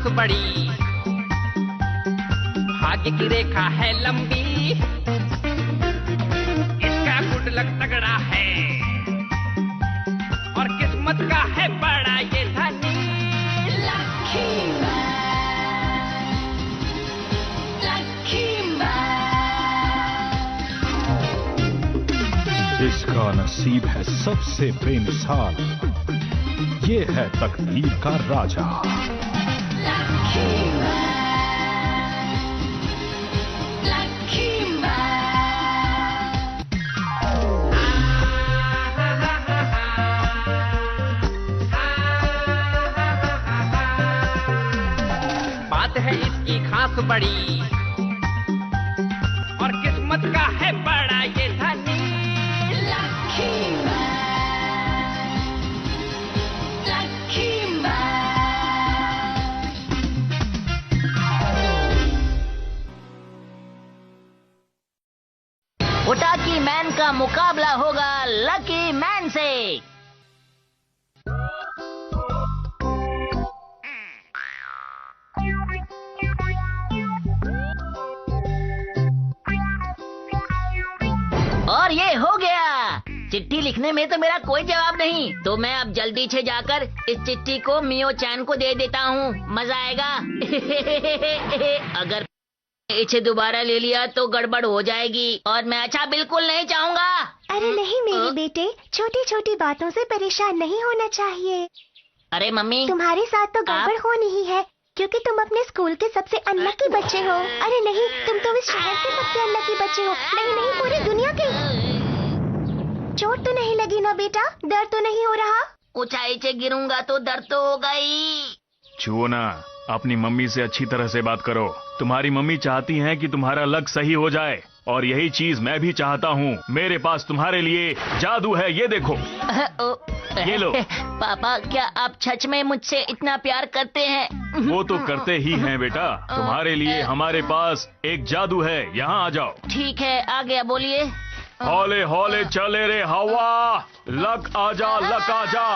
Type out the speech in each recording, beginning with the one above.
घास बड़ी, भाग्य की रेखा है लंबी, इसका गुड लक तगड़ा है और किस्मत का है बड़ा ये धनी। इसका नसीब है सबसे बेमिसाल, ये है तकदीर का राजा। बात है इसकी खास बड़ी और किस्मत का है बड़ा ये धनी। उटाकी मैन का मुकाबला होगा लकी मैन से। और ये हो गया। चिट्ठी लिखने में तो मेरा कोई जवाब नहीं, तो मैं अब जल्दी से जाकर इस चिट्ठी को मियो चैन को दे देता हूँ, मजा आएगा। अगर इसे दोबारा ले लिया तो गड़बड़ हो जाएगी और मैं अच्छा बिल्कुल नहीं चाहूँगा। अरे नहीं मेरे बेटे, छोटी छोटी बातों से परेशान नहीं होना चाहिए। अरे मम्मी, तुम्हारे साथ तो गड़बड़ होनी ही है, क्योंकि तुम अपने स्कूल के सबसे अनलकी बच्चे हो। अरे नहीं, तुम तो इस शहर के सबसे अनलकी बच्चे हो। नहीं नहीं, पूरी दुनिया के। चोट तो नहीं लगी ना बेटा? दर्द तो नहीं हो रहा? ऊंचाई से गिरूंगा तो दर्द तो होगा ही। छुओ ना, अपनी मम्मी से अच्छी तरह से बात करो। तुम्हारी मम्मी चाहती हैं कि तुम्हारा लक सही हो जाए, और यही चीज मैं भी चाहता हूँ। मेरे पास तुम्हारे लिए जादू है, ये देखो। ये लो। पापा, क्या आप सच में मुझसे इतना प्यार करते हैं? वो तो करते ही हैं बेटा। तुम्हारे लिए हमारे पास एक जादू है, यहाँ आ जाओ। ठीक है, आ गया, बोलिए। हौले हौले चले रे हवा, लक आजा लक आजा।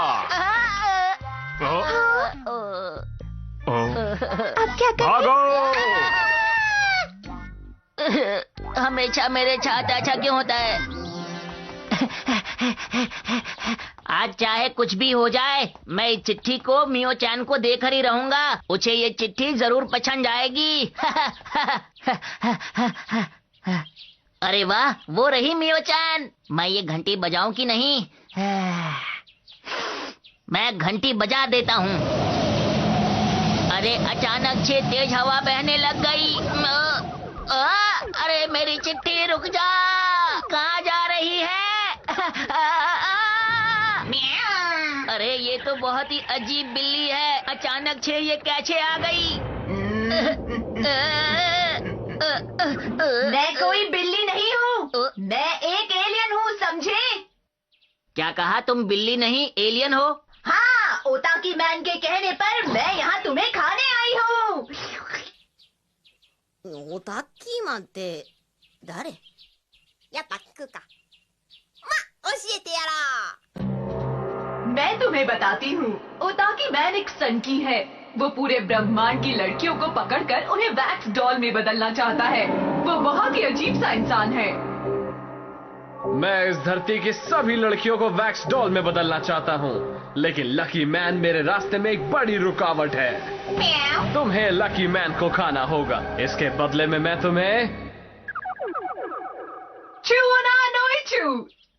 अब क्या करें? भागो। हमेशा मेरे साथ ऐसा क्यों होता है? आज चाहे कुछ भी हो जाए, मैं इस चिट्ठी को मियो चैन को देकर ही रहूंगा। उसे ये चिट्ठी जरूर पसंद आएगी। अरे वाह, वो रही मियो चैन। मैं ये घंटी बजाऊं कि नहीं? मैं घंटी बजा देता हूँ। अरे अचानक से तेज हवा बहने लग गई। अरे मेरी चिट्ठी, रुक जा, कहाँ जा रही है? अरे ये तो बहुत ही अजीब बिल्ली है, अचानक से ये कैसे आ गई? मैं कोई बिल्ली नहीं हूँ, मैं एक एलियन हूँ, समझे? क्या कहा? तुम बिल्ली नहीं एलियन हो? हाँ, ओताकी मैन के कहने पर मैं यहाँ तुम्हें खाने आई हूँ। オタッキーマンって誰？やっぱ聞くか。ま、教えてやら。 मैं तुम्हें बताती हूँ, ओताकी मैन एक सनकी है। वो पूरे ब्रह्मांड की लड़कियों को पकड़कर उन्हें वैक्स डॉल में बदलना चाहता है। वो बहुत ही अजीब सा इंसान है। मैं इस धरती की सभी लड़कियों को वैक्स डॉल में बदलना चाहता हूँ, लेकिन लकी मैन मेरे रास्ते में एक बड़ी रुकावट है। तुम्हें लकी मैन को खाना होगा। इसके बदले में मैं तुम्हें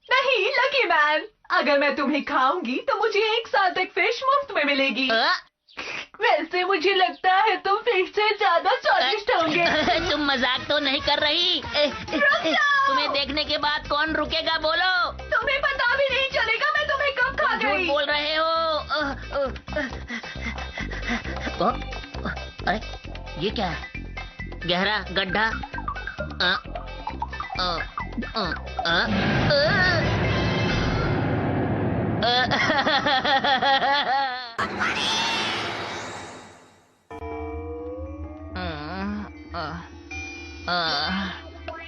नहीं लकी मैन, अगर मैं तुम्हें खाऊंगी तो मुझे 1 साल तक फिश मुफ्त में मिलेगी। वैसे मुझे लगता है तुम फिश से ज्यादा स्वादिष्ट होंगे। तुम मजाक तो नहीं कर रही? तुम्हें देखने के बाद कौन रुकेगा, बोलो। तुम्हें पता भी नहीं चलेगा मैं तुम्हें कब खा गई। झूठ बोल रहे हो। अरे ये क्या है? गहरा गड्ढा।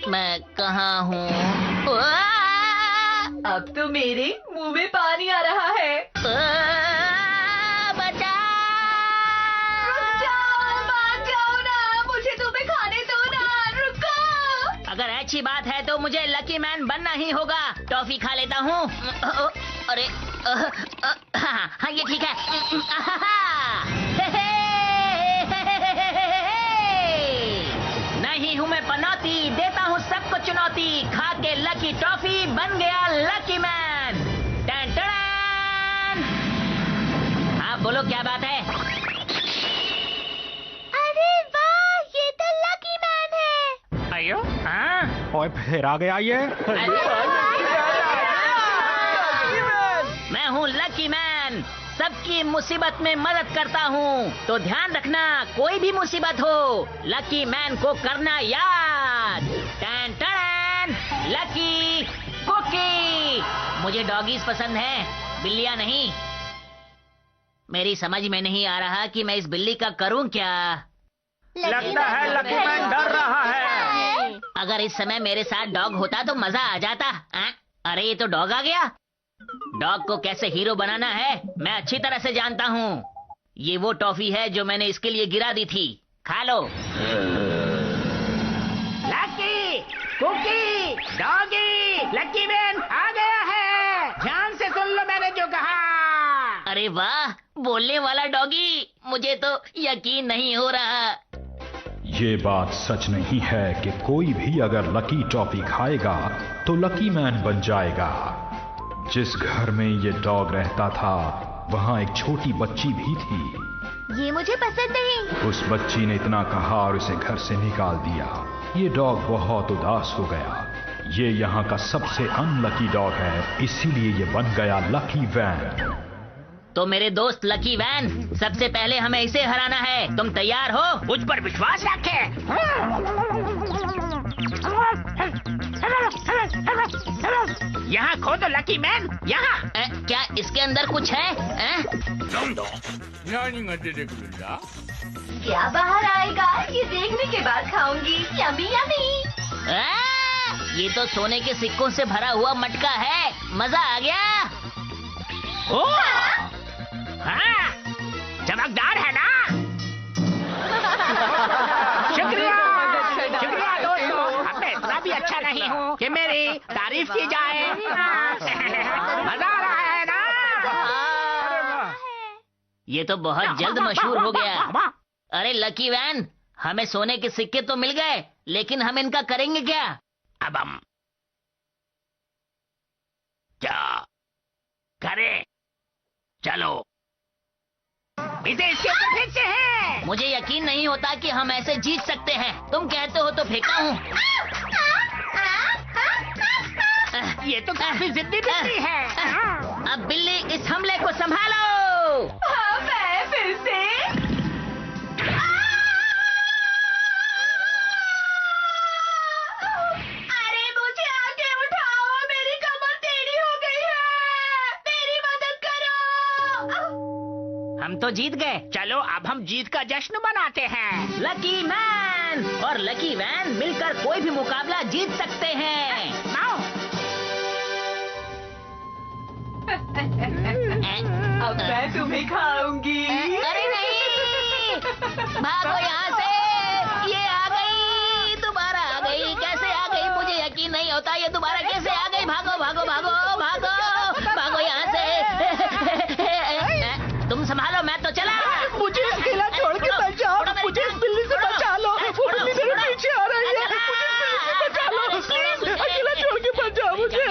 मैं कहाँ हूँ? अब तो मेरे मुंह में पानी आ रहा है। बचाओ! रुक जाओ! अच्छी बात है तो मुझे लकी मैन बनना ही होगा। टॉफी खा लेता हूँ। अरे हाँ ये ठीक है। नहीं हूँ मैं पनौती, देता हूँ सबको चुनौती। खा के लकी टॉफी बन गया लकी मैन। Ton ton. हाँ बोलो क्या बात है? अरे वाह, ये तो लकी मैन है। अयो हाँ और फिर आ गया ये। मैं हूँ लकी मैन, सबकी मुसीबत में मदद करता हूँ। तो ध्यान रखना, कोई भी मुसीबत हो लकी मैन को करना याद। टन टन। Lucky cookie. मुझे डॉगीज पसंद है, बिल्लियाँ नहीं। मेरी समझ में नहीं आ रहा कि मैं इस बिल्ली का करूँ क्या। लगता है लकी मैन डर रहा है। अगर इस समय मेरे साथ डॉग होता तो मजा आ जाता। अरे ये तो डॉग आ गया। डॉग को कैसे हीरो बनाना है मैं अच्छी तरह से जानता हूँ। ये वो टॉफी है जो मैंने इसके लिए गिरा दी थी। खा लो। Lucky cookie doggy, lucky man आ गया है। ध्यान से सुन लो मैंने जो कहा। अरे वाह, बोलने वाला डॉगी। मुझे तो यकीन नहीं हो रहा। ये बात सच नहीं है कि कोई भी अगर लकी टॉफी खाएगा तो लकी मैन बन जाएगा। जिस घर में ये डॉग रहता था वहाँ एक छोटी बच्ची भी थी। ये मुझे पसंद नहीं। उस बच्ची ने इतना कहा और उसे घर से निकाल दिया। ये डॉग बहुत उदास हो गया। ये यहाँ का सबसे अनलकी डॉग है, इसीलिए ये बन गया लकी वैन। तो मेरे दोस्त लकी वैन, सबसे पहले हमें इसे हराना है। तुम तैयार हो? मुझ पर विश्वास रखे। यहाँ खोदो लकी मैन, यहाँ। क्या इसके अंदर कुछ है? क्या बाहर आएगा ये देखने के बाद खाऊंगी। Yummy yummy. ये तो सोने के सिक्कों से भरा हुआ मटका है। मजा आ गया। हाँ, चमकदार है ना? शुक्रिया दोस्तों। अब मैं इतना भी अच्छा नहीं हूँ कि मेरी तारीफ की जाए। मजा आ रहा है ना? ये तो बहुत जल्द मशहूर हो गया। अरे लकी वैन, हमें सोने के सिक्के तो मिल गए, लेकिन हम इनका करेंगे क्या? अब हम क्या करें? चलो इसे इसके ऊपर फेंकते हैं। मुझे यकीन नहीं होता कि हम ऐसे जीत सकते हैं। तुम कहते हो तो फेंका हूँ। ये तो काफी जिद्दी बिल्ली है। अब बिल्ली इस हमले को संभालो। हाँ मैं फिर से। अरे मुझे आगे उठाओ, मेरी कमर टेढ़ी हो गई है। मेरी मदद करो। हम तो जीत गए। चलो अब हम जीत का जश्न मनाते हैं। लकी मैन और लकी वैन मिलकर कोई भी मुकाबला जीत सकते हैं। अब मैं तुम्हें खाऊंगी। अरे नहीं, भागो यहाँ से। ये आ गई, दोबारा आ गई। कैसे आ गई मुझे यकीन नहीं होता। ये दोबारा कैसे आ गई? भागो भागो भागो भागो भागो यहाँ से। तुम संभालो, मैं तो चला। मुझे अकेला छोड़ के बचाओ। मुझे इस बिल्ली से बचा लो। वो बिल्ली मेरे पीछे आ रही है। मुझे इस बिल्ली से बचा लो। प्लीज अकेला छोड़ के बचाओ मुझे।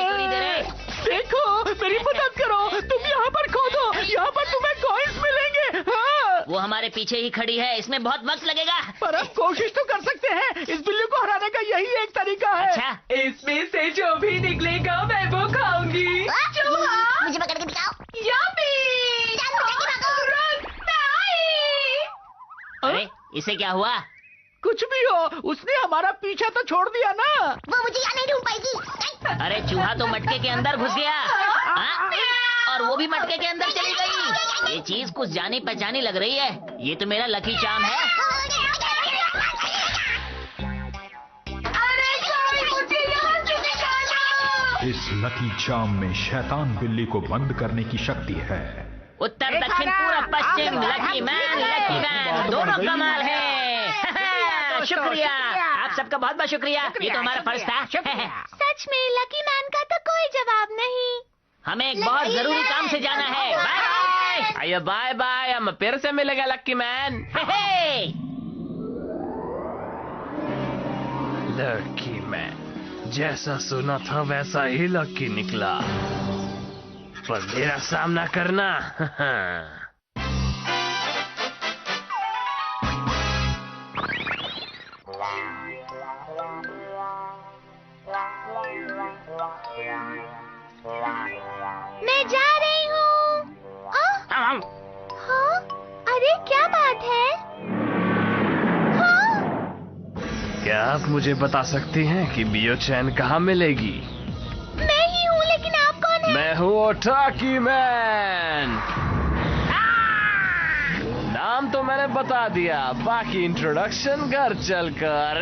देखो मेरी मदद करो। तुम यहाँ पर खोदो, यहाँ पर तुम्हें कॉइन्स मिलेंगे। हाँ। वो हमारे पीछे ही खड़ी है, इसमें बहुत वक्त लगेगा। पर अब कोशिश तो कर सकते हैं। इस बिल्ली को हराने का यही एक तरीका है। अच्छा, इसमें से जो भी निकलेगा मैं वो खाऊंगी। चूहा मुझे पकड़ के दिखाओ। यम्मी। अरे इसे क्या हुआ? कुछ भी हो, उसने हमारा पीछा तो छोड़ दिया ना। वो मुझे यहाँ नहीं ढूंढ पाएगी। अरे चूहा तो मटके के अंदर घुस गया। हाँ? और वो भी मटके के अंदर चली गई। ये चीज कुछ जानी पहचानी लग रही है। ये तो मेरा लकी चार्म है। अरे कोई मुझे यहाँ से निकालो। इस लकी चार्म में शैतान बिल्ली को बंद करने की शक्ति है। उत्तर दक्षिण पूर्व पश्चिम लकी मैन दोनों कमाल है। शुक्रिया, आप सबका बहुत बहुत शुक्रिया, ये तो हमारा फर्ज था। सच में लकी मैन का तो कोई जवाब नहीं। हमें एक बहुत जरूरी काम से जाना है। Bye bye. आइए बाय बाय, हम फिर से मिलेगा लक्की मैन। लकी मैन, जैसा सुना था वैसा ही लकी निकला, पर मेरा सामना करना मैं जा रही हूँ। हाँ? अरे क्या बात है? हाँ? क्या आप मुझे बता सकती हैं कि मियो चैन कहाँ मिलेगी? मैं ही हूँ, लेकिन आप कौन हैं? मैं हूँ ओटाकी मैन। नाम तो मैंने बता दिया, बाकी इंट्रोडक्शन घर चलकर।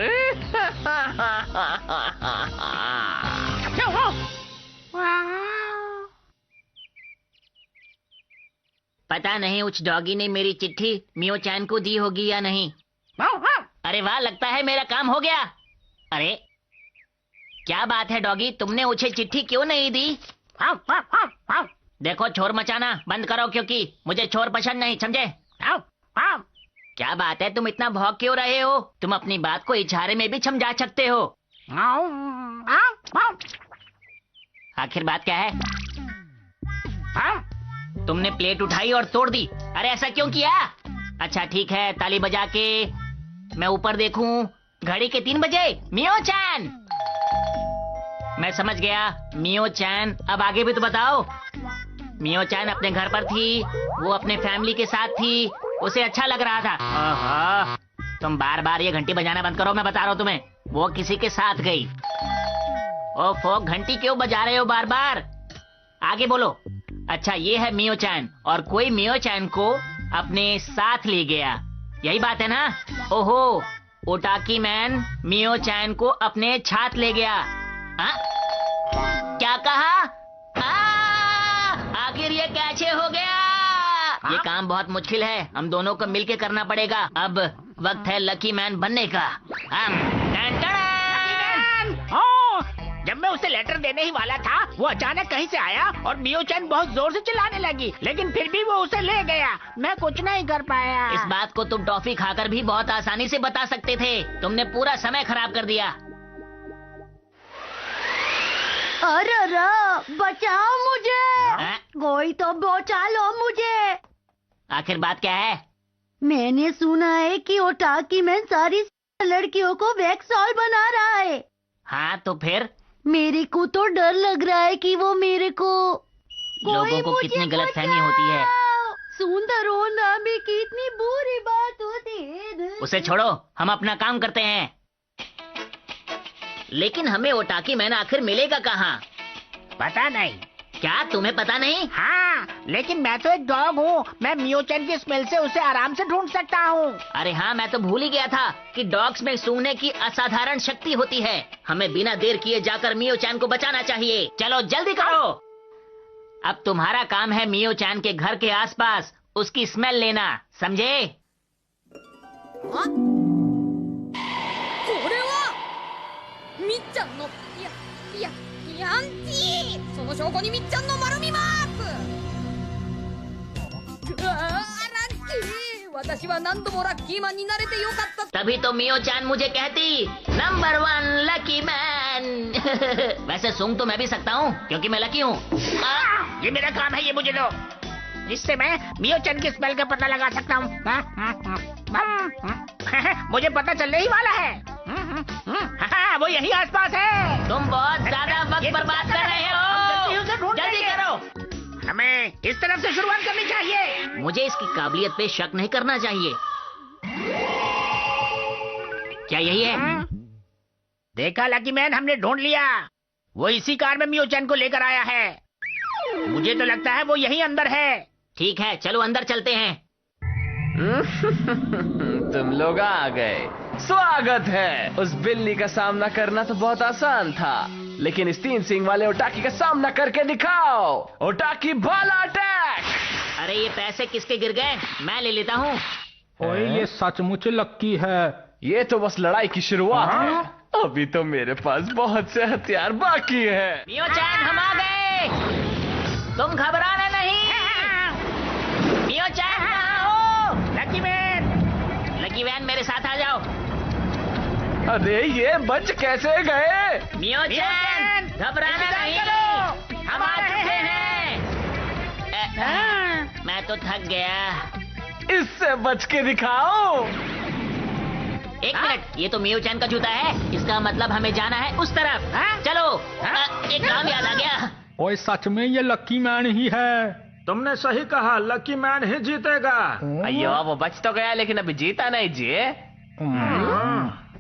पता नहीं उस डॉगी ने मेरी चिट्ठी मियो चैन को दी होगी या नहीं। अरे वाह, लगता है मेरा काम हो गया। अरे क्या बात है डॉगी, तुमने उसे चिट्ठी क्यों नहीं दी? देखो, शोर मचाना बंद करो, क्योंकि मुझे शोर पसंद नहीं, समझे? क्या बात है, तुम इतना भौंक क्यों रहे हो? तुम अपनी बात को इशारे में भी समझा सकते हो। आखिर बात क्या है? तुमने प्लेट उठाई और तोड़ दी। अरे ऐसा क्यों किया? अच्छा ठीक है, ताली बजा के मैं ऊपर देखूं। घड़ी के 3 बजे। मियो चैन, मैं समझ गया। मियो चैन, अब आगे भी तो बताओ। मियो चैन अपने घर पर थी, वो अपने फैमिली के साथ थी, उसे अच्छा लग रहा था। आहा, तुम बार बार ये घंटी बजाना बंद करो, मैं बता रहा हूँ तुम्हें। वो किसी के साथ गई। ओफो, घंटी क्यों बजा रहे हो बार बार? आगे बोलो। अच्छा, ये है मियो चैन, और कोई मियो चैन को अपने साथ ले गया, यही बात है ना? ओहो, ओटाकी मैन मियो चैन को अपने साथ ले गया। क्या कहा? आखिर ये कैसे हो गया? ये काम बहुत मुश्किल है, हम दोनों को मिलके करना पड़ेगा। अब वक्त है लकी मैन बनने का। जब मैं उसे लेटर देने ही वाला था, वो अचानक कहीं से आया और मियो चैन बहुत जोर से चिल्लाने लगी, लेकिन फिर भी वो उसे ले गया। मैं कुछ नहीं कर पाया। इस बात को तुम टॉफी खाकर भी बहुत आसानी से बता सकते थे। तुमने पूरा समय खराब कर दिया। अरे बचाओ मुझे, कोई तो बचा लो मुझे। आखिर बात क्या है? मैंने सुना है कि ओटाकी मैन सारी लड़कियों को वैक्स डॉल बना रहा है। हाँ तो फिर? मेरे को तो डर लग रहा है कि वो मेरे को, लोगों को कितनी गलतफहमी होती है। सुंदर होना भी कितनी बुरी बात होती है। उसे छोड़ो, हम अपना काम करते हैं। लेकिन हमें ओटाकी मैन आखिर मिलेगा कहाँ? पता नहीं। क्या तुम्हें पता नहीं? हाँ, लेकिन मैं तो एक डॉग हूँ, मैं मियो चैन की स्मेल से उसे आराम से ढूंढ सकता हूँ। अरे हाँ, मैं तो भूल ही गया था कि डॉग्स में सूंघने की असाधारण शक्ति होती है। हमें बिना देर किए जाकर मियो चैन को बचाना चाहिए। चलो जल्दी करो। अब तुम्हारा काम है मियो चैन के घर के आसपास उसकी स्मेल लेना, समझे? これはみっちゃんのヤンキー、その証拠にみっちゃんの丸みマーク。うわー、ラッキー、私は何度もラッキーマンになれてよかった。 तभी तो मियो चैन मुझे कहती नंबर 1 लकी मैन। वैसे सूंघ तो मैं भी सकता हूँ क्योंकि मैं लकी हूँ। ये मेरा काम है, ये मुझे दो, जिससे मैं मियो चैन की स्मेल का पता लगा सकता हूँ। मुझे पता चलने ही वाला है। वो यही आसपास है। तुम बहुत ज्यादा वक्त बर्बाद कर रहे हो, जल्दी करो। हमें इस तरफ से शुरुआत करनी चाहिए। मुझे इसकी काबिलियत पे शक नहीं करना चाहिए। क्या यही है? देखा लकी मैन, हमने ढूंढ लिया। वो इसी कार में मियो चैन को लेकर आया है। मुझे तो लगता है वो यहीं अंदर है। ठीक है, चलो अंदर चलते हैं। तुम लोग आ गए, स्वागत है। उस बिल्ली का सामना करना तो बहुत आसान था, लेकिन इस 3 सींग वाले ओटाकी का सामना करके दिखाओ। ओटाकी भाला अटैक। अरे ये पैसे किसके गिर गए? मैं ले लेता हूँ। ओए, ये सचमुच लक्की है। ये तो बस लड़ाई की शुरुआत है। अभी तो मेरे पास बहुत से हथियार बाकी है। मियो-चैन, हम आ गए। तुम घबराना नहीं। मियो-चैन, कहाँ हो? लकी वैन, मेरे साथ आ जाओ। अरे ये बच कैसे गए? मियो-चैन, घबराना नहीं, हम आ चुके हैं। मैं तो थक गया। इससे बच के दिखाओ। एक मिनट, ये तो मियो-चैन का जूता है। इसका मतलब हमें जाना है उस तरफ। चलो। एक काम याद आ गया। ओए सच में ये लकी मैन ही है। तुमने सही कहा, लकी मैन ही जीतेगा। अयो, वो बच तो गया लेकिन अभी जीता नहीं जी।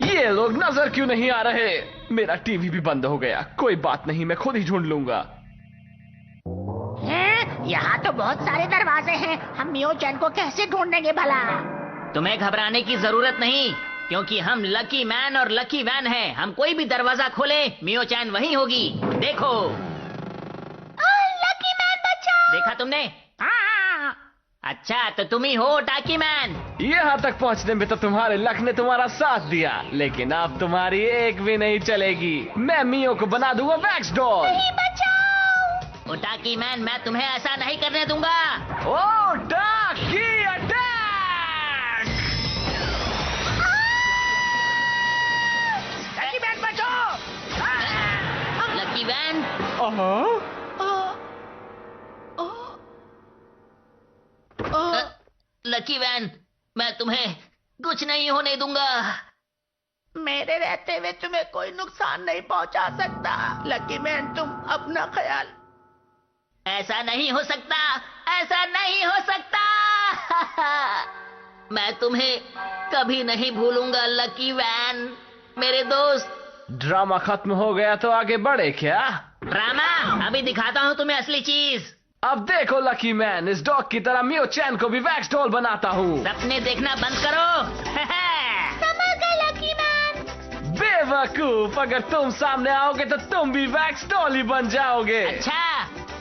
ये लोग नजर क्यों नहीं आ रहे? मेरा टीवी भी बंद हो गया। कोई बात नहीं, मैं खुद ही ढूंढ लूंगा। यहाँ तो बहुत सारे दरवाजे हैं। हम मियो-चैन को कैसे ढूंढेंगे भला? तुम्हें घबराने की जरूरत नहीं, क्योंकि हम लकी मैन और लकी वैन हैं। हम कोई भी दरवाजा खोले, मियो-चैन वहीं होगी। देखो। लकी मैन बचाओ। देखा तुमने? अच्छा, तो तुम ही हो टाकी मैन। यहाँ तक पहुँचने में तो तुम्हारे लक ने तुम्हारा साथ दिया, लेकिन अब तुम्हारी एक भी नहीं चलेगी। मैं मियो को बना दूंगा वैक्स डॉल। ओ टाकी मैन, मैं तुम्हें ऐसा नहीं करने दूंगा। ओ टाकी अटैक! लकी वैन बचो! लकी वैन, लकी वैन, मैं तुम्हें कुछ नहीं होने दूंगा। मेरे रहते हुए तुम्हें कोई नुकसान नहीं पहुंचा सकता। लकी वैन, तुम अपना ख्याल। ऐसा नहीं हो सकता, ऐसा नहीं हो सकता। मैं तुम्हें कभी नहीं भूलूंगा लकी वैन, मेरे दोस्त। ड्रामा खत्म हो गया तो आगे बढ़े क्या? ड्रामा? अभी दिखाता हूँ तुम्हें असली चीज। अब देखो लकी मैन, इस डॉग की तरह मियो-चैन को भी वैक्स डॉल बनाता हूँ। सपने देखना बंद करो। समझ गए लकी मैन। बेवकूफ, अगर तुम सामने आओगे तो तुम भी वैक्स डॉल ही बन जाओगे। अच्छा,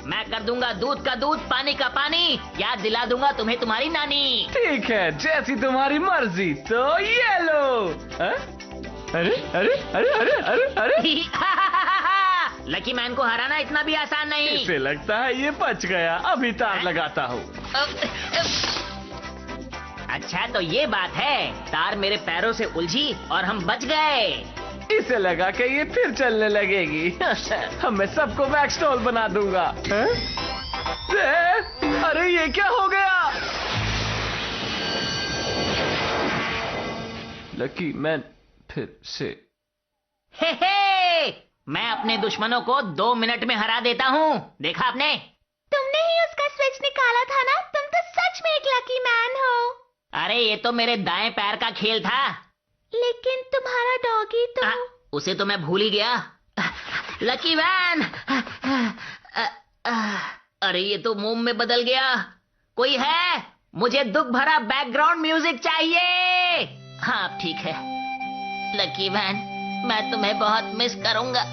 मैं कर दूंगा दूध का दूध, पानी का पानी। याद दिला दूंगा तुम्हें तुम्हारी नानी। ठीक है, जैसी तुम्हारी मर्जी। तो ये लो। अरे अरे अरे अरे अरे अरे लकी मैन को हराना इतना भी आसान नहीं। इसे लगता है ये बच गया। अभी तार लगाता हूँ। अच्छा, तो ये बात है। तार मेरे पैरों से उलझी और हम बच गए। इसे लगा कि ये फिर चलने लगेगी। मैं सबको वैक्स डॉल बना दूंगा। अरे ये क्या हो गया? लकी मैन फिर से। मैं अपने दुश्मनों को 2 मिनट में हरा देता हूँ। देखा आपने? तुमने ही उसका स्विच निकाला था ना? तुम तो सच में एक लकी मैन हो। अरे ये तो मेरे दाएं पैर का खेल था। लेकिन तुम्हारा डॉगी तो उसे तो मैं भूल ही गया। Lucky van. अरे ये तो मोम में बदल गया। कोई है? मुझे दुख भरा बैकग्राउंड म्यूजिक चाहिए। हाँ ठीक है। लकी वैन, मैं तुम्हें बहुत मिस करूंगा।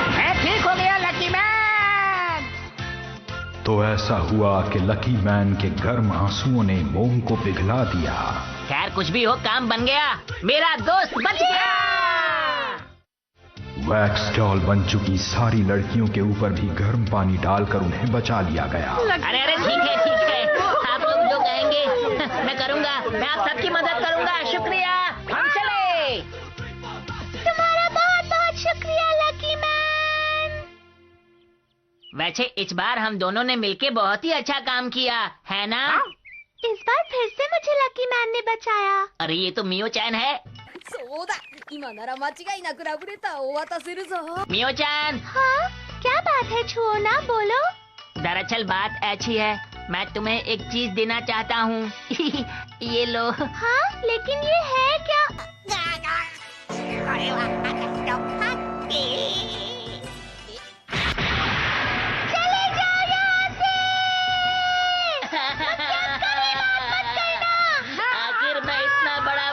मैं ठीक हो गया लकी मैन। तो ऐसा हुआ कि लकी मैन के गर्म आंसुओं ने मोम को पिघला दिया। खैर कुछ भी हो, काम बन गया। मेरा दोस्त बच गया। वैक्स डॉल बन चुकी सारी लड़कियों के ऊपर भी गर्म पानी डालकर उन्हें बचा लिया गया। अरे अरे ठीक है ठीक है, आप लोग जो कहेंगे मैं करूंगा। मैं आप सबकी मदद करूंगा। शुक्रिया, हम चले। तुम्हारा बहुत बहुत शुक्रिया लकी मैन। वैसे इस बार हम दोनों ने मिलके बहुत ही अच्छा काम किया है ना? इस बार फिर से मुझे लकी मैन ने बचाया। अरे ये तो मियो-चैन है। そうだ、今なら間違いなくラブレターをお渡しするぞ。 मियो-चैन, हाँ, क्या बात है? छुओ ना, बोलो। दरअसल बात ऐसी है, मैं तुम्हें एक चीज देना चाहता हूँ। ये लो। हाँ, लेकिन ये है क्या? これは私のハッピー。 चले जाओ यहाँ से। आखिर मैं इतना बड़ा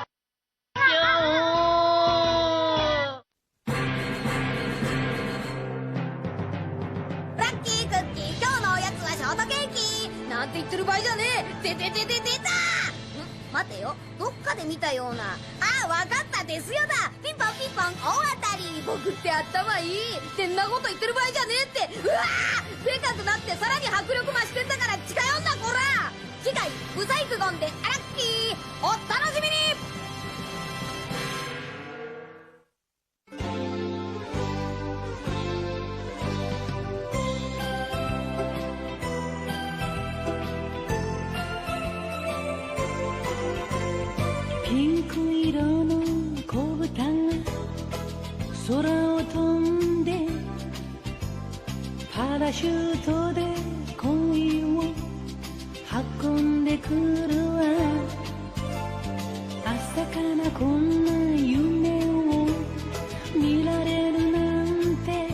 क्यों हूँ? ラッキークッキー、今日のおやつはショートケーキ。なんて言ってる場合じゃねえ。でででででだー。待てよ、どっかで見たような。ああ、わかった、ですよだ。ピンポンピンポン大当たり。僕って頭いい。ってんなこと言ってる場合じゃねえって。うわー、でかくなってさらに迫力増してんだから近寄んなこら。次回ブサイクゴンでアラッキー、お楽しみに。ピンク色の子豚が空を飛んでパラシュートで恋を運んでくるわ。朝からこんな夢を見られるなんて、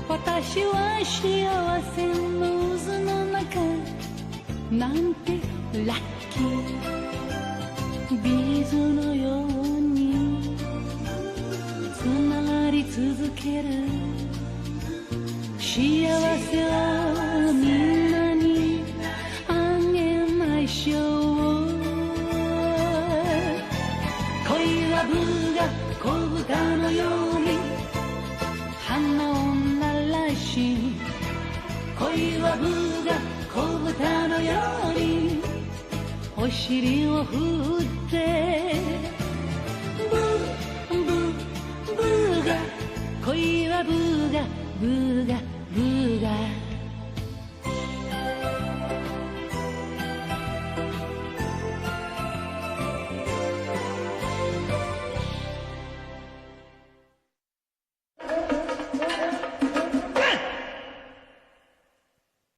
私は幸せの渦の中なんてラッキー。ビーズのようにつながり続ける幸せをみんなにあげましょう。恋はブが子豚のように花を鳴らし、恋はブが子豚のようにお尻を振って